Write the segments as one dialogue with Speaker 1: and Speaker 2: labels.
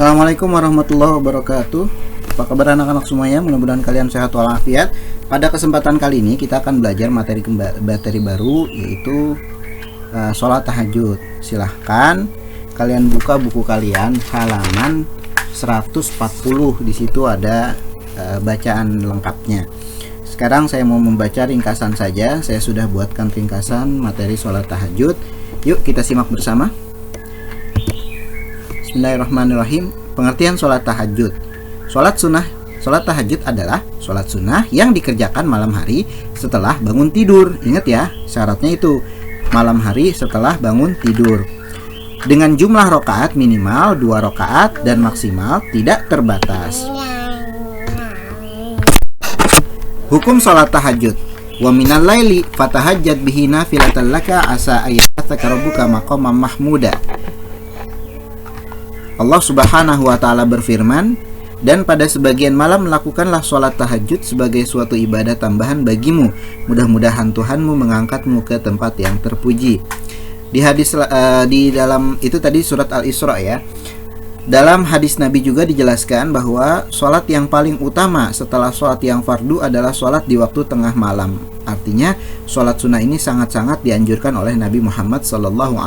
Speaker 1: Assalamualaikum warahmatullahi wabarakatuh. Apa kabar anak-anak semuanya? Mudah-mudahan kalian sehat walafiat. Pada kesempatan kali ini kita akan belajar materi baru, yaitu sholat tahajud. Silahkan kalian buka buku kalian halaman 140. Di situ ada bacaan lengkapnya. Sekarang saya mau membaca ringkasan saja. Saya sudah buatkan ringkasan materi sholat tahajud. Yuk kita simak bersama. Bismillahirrahmanirrahim. Pengertian sholat tahajud. Sholat tahajud adalah sholat sunnah yang dikerjakan malam hari setelah bangun tidur. Ingat ya, syaratnya itu malam hari setelah bangun tidur. Dengan jumlah rakaat minimal 2 rakaat dan maksimal tidak terbatas. Hukum sholat tahajud. Wa minal laili fatahajjat bihi nafilatan laka asa ayyathaka rabbuka maqaman mahmuda. Allah Subhanahu wa Ta'ala berfirman, dan pada sebagian malam lakukanlah sholat tahajud sebagai suatu ibadah tambahan bagimu. Mudah-mudahan Tuhanmu mengangkatmu ke tempat yang terpuji. Di hadis di dalam itu tadi surat Al-Isra ya. Dalam hadis Nabi juga dijelaskan bahwa sholat yang paling utama setelah sholat yang fardu adalah sholat di waktu tengah malam. Artinya sholat sunnah ini sangat-sangat dianjurkan oleh Nabi Muhammad SAW.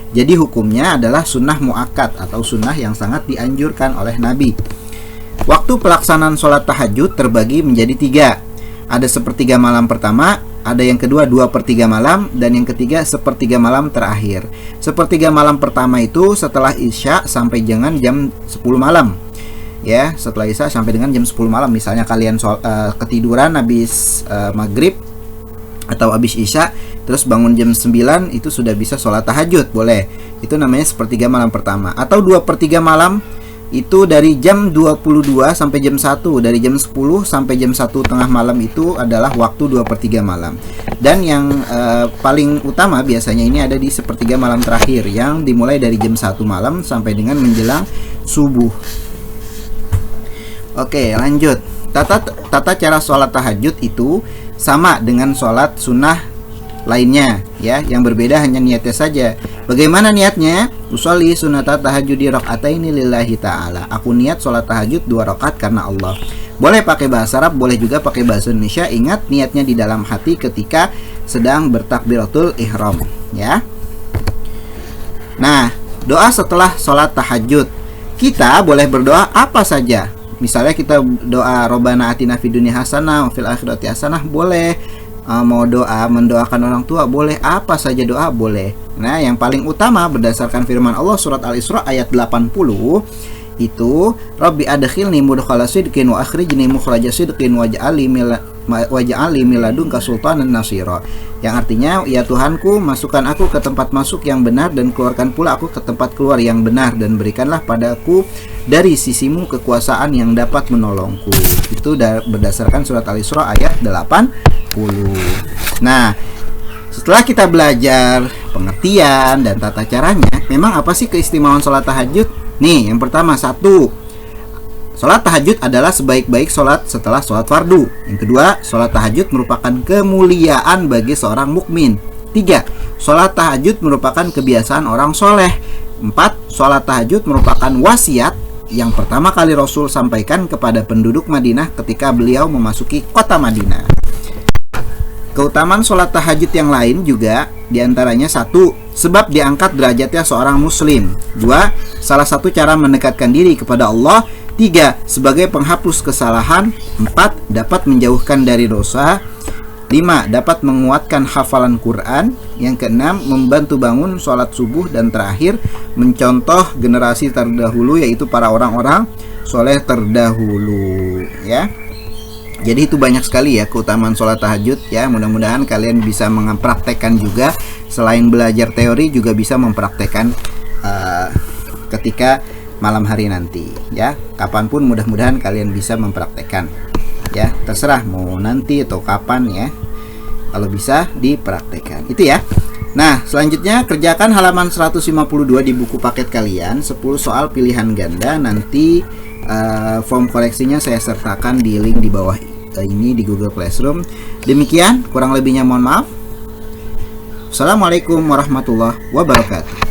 Speaker 1: Jadi hukumnya adalah sunnah muakkad atau sunnah yang sangat dianjurkan oleh Nabi. Waktu pelaksanaan sholat tahajud terbagi menjadi 3. Ada sepertiga malam pertama, ada yang kedua 2/3 malam, dan yang ketiga 1/3 malam terakhir. Sepertiga malam pertama itu setelah Isya sampai dengan jam 10 malam. Ya, setelah Isya sampai dengan jam 10 malam. Misalnya kalian ketiduran habis maghrib atau habis Isya, terus bangun jam 9, itu sudah bisa sholat tahajud, boleh. Itu namanya sepertiga malam pertama. Atau 2/3 malam, itu dari jam 22 sampai jam 1. Dari jam 10 sampai jam 1 tengah malam itu adalah waktu 2/3 malam. Dan yang paling utama biasanya ini ada di sepertiga malam terakhir, yang dimulai dari jam 1 malam sampai dengan menjelang subuh. Oke, lanjut. Tata cara sholat tahajud itu sama dengan sholat sunnah lainnya ya, yang berbeda hanya niatnya saja. Bagaimana niatnya? Usolli sunata tahajudi rakaataini lillahi ta'ala. Aku niat sholat tahajud 2 rakaat karena Allah. Boleh pakai bahasa Arab, boleh juga pakai bahasa Indonesia. Ingat, niatnya di dalam hati ketika sedang bertakbiratul ihram ya. Nah, doa setelah sholat tahajud, kita boleh berdoa apa saja. Misalnya kita doa Robbana atina fid dunya hasanah wa fil akhirati hasanah, boleh. Mau doa mendoakan orang tua, boleh. Apa saja doa boleh. Nah, yang paling utama berdasarkan firman Allah surat Al-Isra ayat 80 itu, Rabbi adkhilni mudkhala sidqin wa akhrijni mukhraja sidqin waj'alni min ladunka sultanan nasira. Yang artinya, ya Tuhanku, masukkan aku ke tempat masuk yang benar dan keluarkan pula aku ke tempat keluar yang benar, dan berikanlah padaku dari sisimu kekuasaan yang dapat menolongku. Itu berdasarkan surat Al-Isra ayat 80. Nah, setelah kita belajar pengertian dan tata caranya, memang apa sih keistimewaan sholat tahajud? Nih, yang pertama, 1. Sholat tahajud adalah sebaik-baik sholat setelah sholat fardu. Yang kedua, sholat tahajud merupakan kemuliaan bagi seorang mukmin. 3. Sholat tahajud merupakan kebiasaan orang soleh. 4. Sholat tahajud merupakan wasiat yang pertama kali Rasul sampaikan kepada penduduk Madinah ketika beliau memasuki kota Madinah. Keutamaan sholat tahajud yang lain juga diantaranya 1. Sebab diangkat derajatnya seorang muslim. 2. Salah satu cara mendekatkan diri kepada Allah. 3. Sebagai penghapus kesalahan. 4. Dapat menjauhkan dari dosa. 5. Dapat menguatkan hafalan Quran. Yang ke-6. Membantu bangun sholat subuh. Dan terakhir, mencontoh generasi terdahulu, yaitu para orang-orang soleh terdahulu ya. Jadi itu banyak sekali ya keutamaan sholat tahajud ya. Mudah-mudahan kalian bisa mempraktekkan juga. Selain belajar teori, juga bisa mempraktekkan ketika malam hari nanti ya. Kapanpun mudah-mudahan kalian bisa mempraktekkan ya. Terserah mau nanti atau kapan ya. Kalau bisa dipraktekkan. Itu ya. Nah, selanjutnya kerjakan halaman 152 di buku paket kalian. 10 soal pilihan ganda. Nanti form koreksinya saya sertakan di link di bawah ini di Google Classroom. Demikian, kurang lebihnya mohon maaf. Assalamualaikum warahmatullahi wabarakatuh.